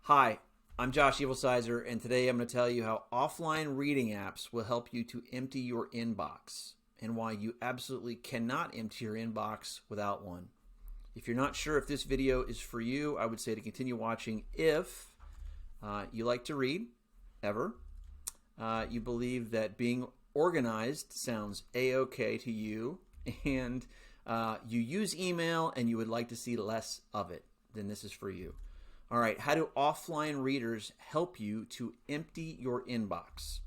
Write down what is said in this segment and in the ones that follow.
Hi, I'm Josh Evilsizor, and today I'm going to tell you how offline reading apps will help you to empty your inbox and why you absolutely cannot empty your inbox without one. If you're not sure if this video is for you, I would say to continue watching if you like to read, ever. You believe that being organized sounds a-okay to you, and you use email and you would like to see less of it, then this is for you. All right, how do offline readers help you to empty your inbox?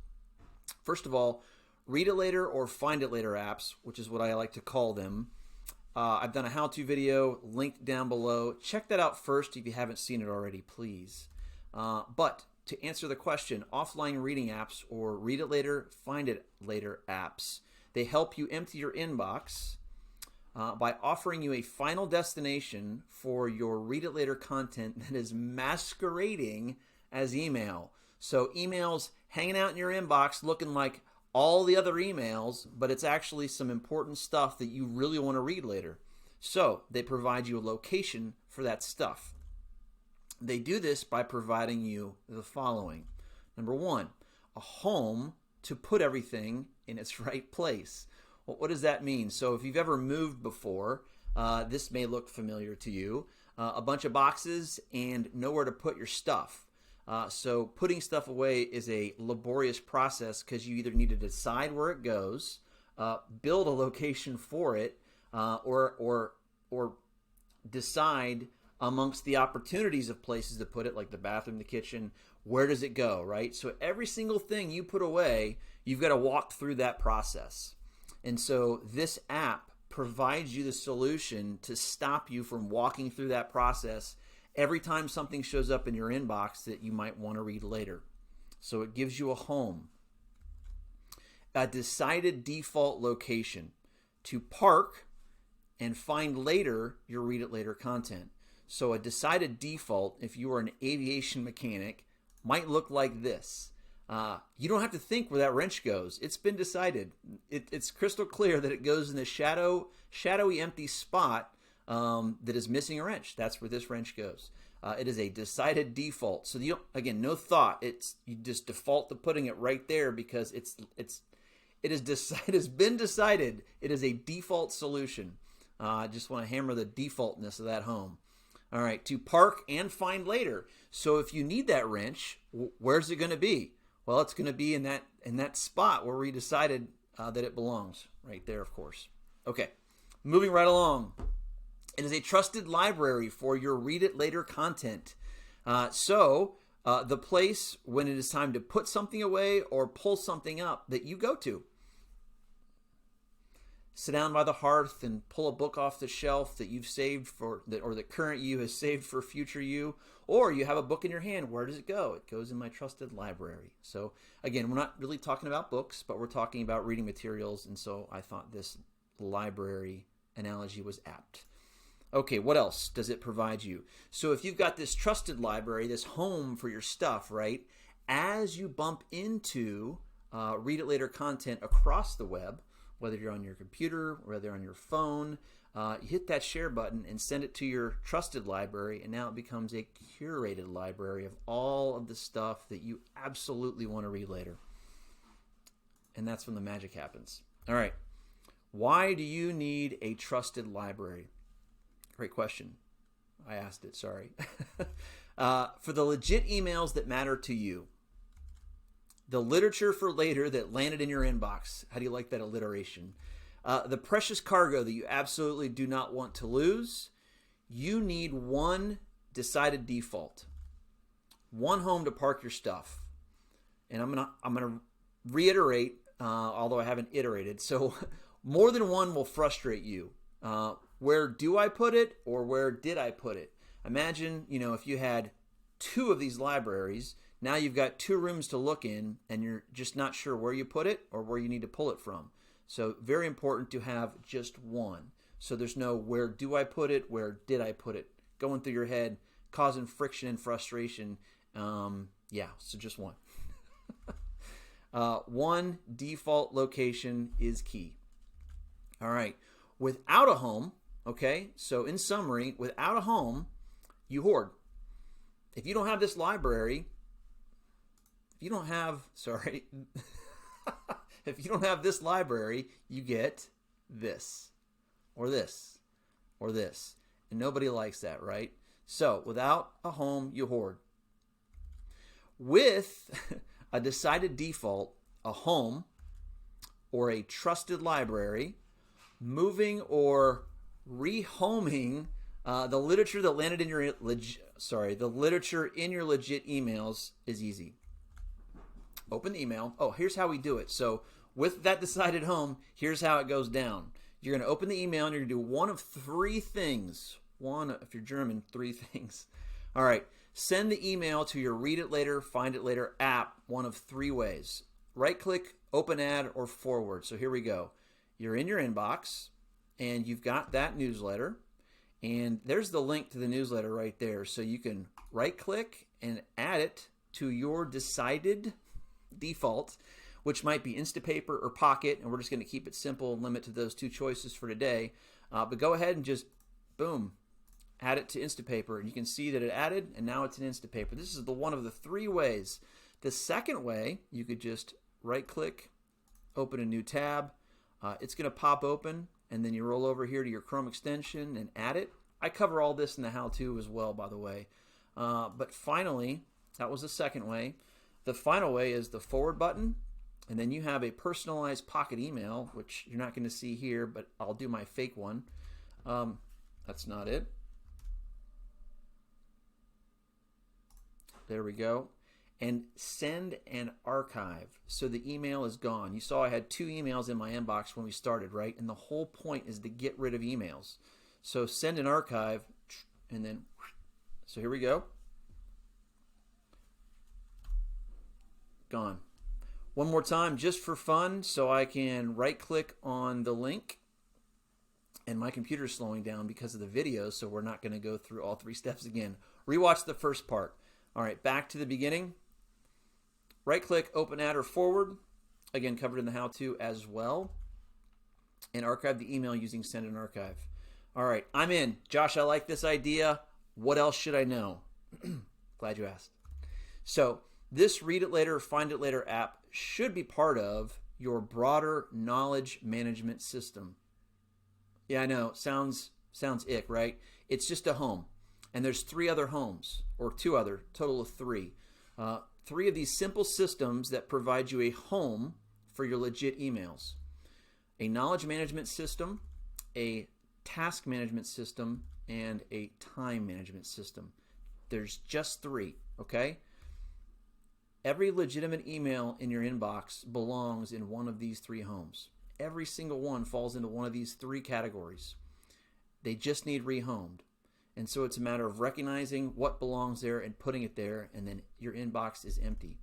First of all, Read It Later or Find It Later apps, which is what I like to call them. I've done a how-to video linked down below. Check that out first if you haven't seen it already, please. But to answer the question, offline reading apps or Read It Later, Find It Later apps, they help you empty your inbox by offering you a final destination for your Read It Later content that is masquerading as email. So emails hanging out in your inbox looking like all the other emails, but it's actually some important stuff that you really want to read later. So they provide you a location for that stuff. They do this by providing you the following. Number one, a home to put everything in its right place. Well, what does that mean? So if you've ever moved before, this may look familiar to you. A bunch of boxes and nowhere to put your stuff. So putting stuff away is a laborious process because you either need to decide where it goes, build a location for it, or decide amongst the opportunities of places to put it, like the bathroom, the kitchen, where does it go, right? So every single thing you put away, you've got to walk through that process. And so this app provides you the solution to stop you from walking through that process every time something shows up in your inbox that you might want to read later. So it gives you a home, a decided default location to park and find later your Read It Later content. So a decided default, if you are an aviation mechanic, might look like this. You don't have to think where that wrench goes. It's been decided. It's crystal clear that it goes in the shadowy empty spot that is missing a wrench. That's where this wrench goes. It is a decided default. So you don't, again, no thought. You just default to putting it right there because it has been decided. It is a default solution. I just want to hammer the defaultness of that home. All right, to park and find later. So if you need that wrench, where's it going to be? Well, it's going to be in that spot where we decided that it belongs, right there, of course. Okay, moving right along. It is a trusted library for your Read It Later content. The place when it is time to put something away or pull something up that you go to. Sit down by the hearth and pull a book off the shelf that you've saved for, or the current you has saved for future you, or you have a book in your hand. Where does it go? It goes in my trusted library. So again, we're not really talking about books, but we're talking about reading materials, and so I thought this library analogy was apt. Okay, what else does it provide you? So if you've got this trusted library, this home for your stuff, right, as you bump into Read It Later content across the web, whether you're on your computer, whether you're on your phone, you hit that share button and send it to your trusted library, and now it becomes a curated library of all of the stuff that you absolutely want to read later. And that's when the magic happens. All right, why do you need a trusted library? Great question. I asked it, sorry. For the legit emails that matter to you. The literature for later that landed in your inbox. How do you like that alliteration? The precious cargo that you absolutely do not want to lose. You need one decided default. One home to park your stuff. And I'm gonna reiterate, although I haven't iterated. So more than one will frustrate you. Where do I put it, or where did I put it? Imagine, if you had two of these libraries. Now you've got two rooms to look in, and you're just not sure where you put it or where you need to pull it from. So very important to have just one. So there's no where do I put it, where did I put it, going through your head, causing friction and frustration. So just one. One default location is key. All right. Without a home, okay, so in summary, without a home, you hoard. if you don't have this library, if you don't have, sorry, if you don't have this library, you get this, or this, or this. And nobody likes that, right? So without a home, you hoard. With a decided default, a home, or a trusted library, moving or rehoming the literature that landed in your the literature in your legit emails is easy. Open the email. Oh, here's how we do it. So with that decided home, here's how it goes down. You're going to open the email and you're going to do one of three things. One, if you're German, three things. All right. Send the email to your Read It Later, Find It Later app one of three ways. Right-click, open ad, or forward. So here we go. You're in your inbox, and you've got that newsletter, and there's the link to the newsletter right there. So you can right-click and add it to your decided default, which might be Instapaper or Pocket, and we're just going to keep it simple and limit to those two choices for today. But go ahead and just, boom, add it to Instapaper, and you can see that it added, and now it's in Instapaper. This is the one of the three ways. The second way, you could just right-click, open a new tab. It's going to pop open, and then you roll over here to your Chrome extension and add it. I cover all this in the how-to as well, by the way. But finally, that was the second way. The final way is the forward button, and then you have a personalized Pocket email, which you're not going to see here, but I'll do my fake one. That's not it. There we go. And send and archive. So the email is gone. You saw I had 2 emails in my inbox when we started, right? And the whole point is to get rid of emails. So send and archive, and then, so here we go. Gone. One more time just for fun, so I can right-click on the link. And my computer's slowing down because of the video, so we're not going to go through all 3 steps again. Rewatch the first part. All right, back to the beginning. Right-click, open ad or forward. Again, covered in the how-to as well. And archive the email using send and archive. All right, I'm in. Josh, I like this idea. What else should I know? Glad you asked. So this Read It Later, Find It Later app should be part of your broader knowledge management system. Yeah, I know. Sounds ick, right? It's just a home. And there's 3 other homes, or 2 other, total of 3. 3 of these simple systems that provide you a home for your legit emails. A knowledge management system, a task management system, and a time management system. There's just 3, okay? Every legitimate email in your inbox belongs in one of these 3 homes. Every single one falls into one of these 3 categories. They just need rehomed. And so it's a matter of recognizing what belongs there and putting it there, and then your inbox is empty.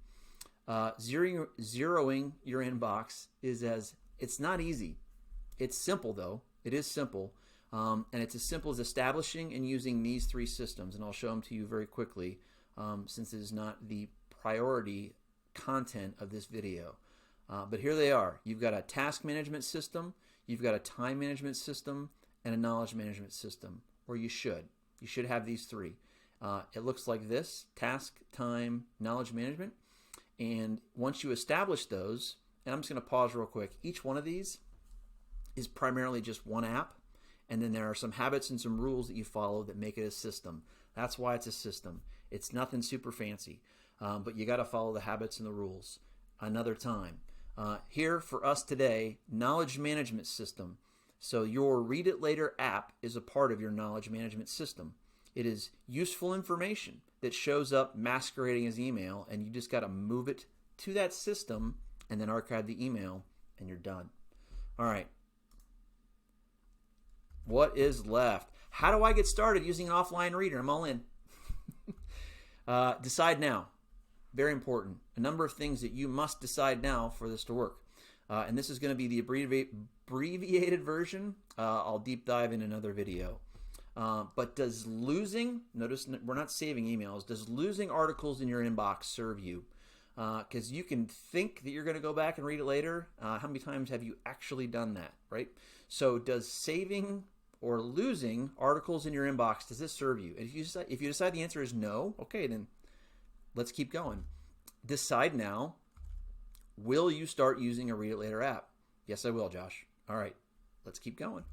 Zeroing your inbox it's not easy. It's simple though. It is simple. And it's as simple as establishing and using these 3 systems. And I'll show them to you very quickly since it is not the priority content of this video. But here they are. You've got a task management system, you've got a time management system, and a knowledge management system, or you should. You should have these 3. It looks like this: task, time, knowledge management. And once you establish those, and I'm just going to pause real quick, each one of these is primarily just one app, and then there are some habits and some rules that you follow that make it a system. That's why it's a system. It's nothing super fancy, but you got to follow the habits and the rules. Another time. Here for us today, knowledge management system. So your Read It Later app is a part of your knowledge management system. It is useful information that shows up masquerading as email, and you just got to move it to that system and then archive the email, and you're done. All right. What is left? How do I get started using an offline reader? I'm all in. Decide now. Very important. A number of things that you must decide now for this to work. And this is going to be the abbreviated version. I'll deep dive in another video. But does losing, notice we're not saving emails, does losing articles in your inbox serve you? Because you can think that you're going to go back and read it later. How many times have you actually done that, right? So does saving or losing articles in your inbox, does this serve you? And if you decide the answer is no, okay, then let's keep going. Decide now, will you start using a Read It Later app? Yes, I will, Josh. All right, let's keep going.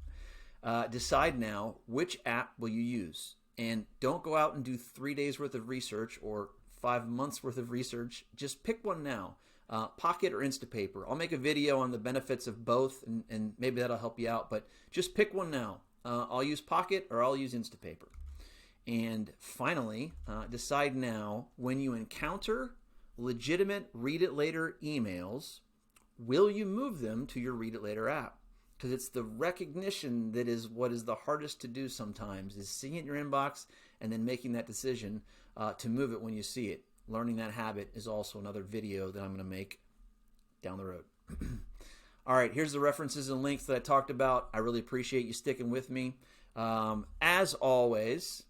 Decide now, which app will you use? And don't go out and do 3 days worth of research or 5 months worth of research. Just pick one now. Pocket or Instapaper. I'll make a video on the benefits of both, and maybe that'll help you out, but just pick one now. I'll use Pocket or I'll use Instapaper. And finally, decide now, when you encounter legitimate Read It Later emails, will you move them to your Read It Later app? Because it's the recognition that is what is the hardest to do sometimes, is seeing it in your inbox and then making that decision to move it when you see it. Learning that habit is also another video that I'm going to make down the road. All right, here's the references and links that I talked about. I really appreciate you sticking with me. As always,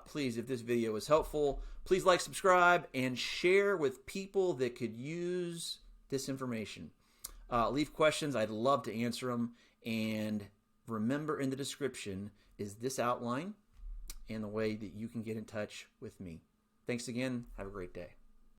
please, if this video was helpful, please like, subscribe, and share with people that could use this information. Leave questions. I'd love to answer them. And remember, in the description is this outline and the way that you can get in touch with me. Thanks again. Have a great day.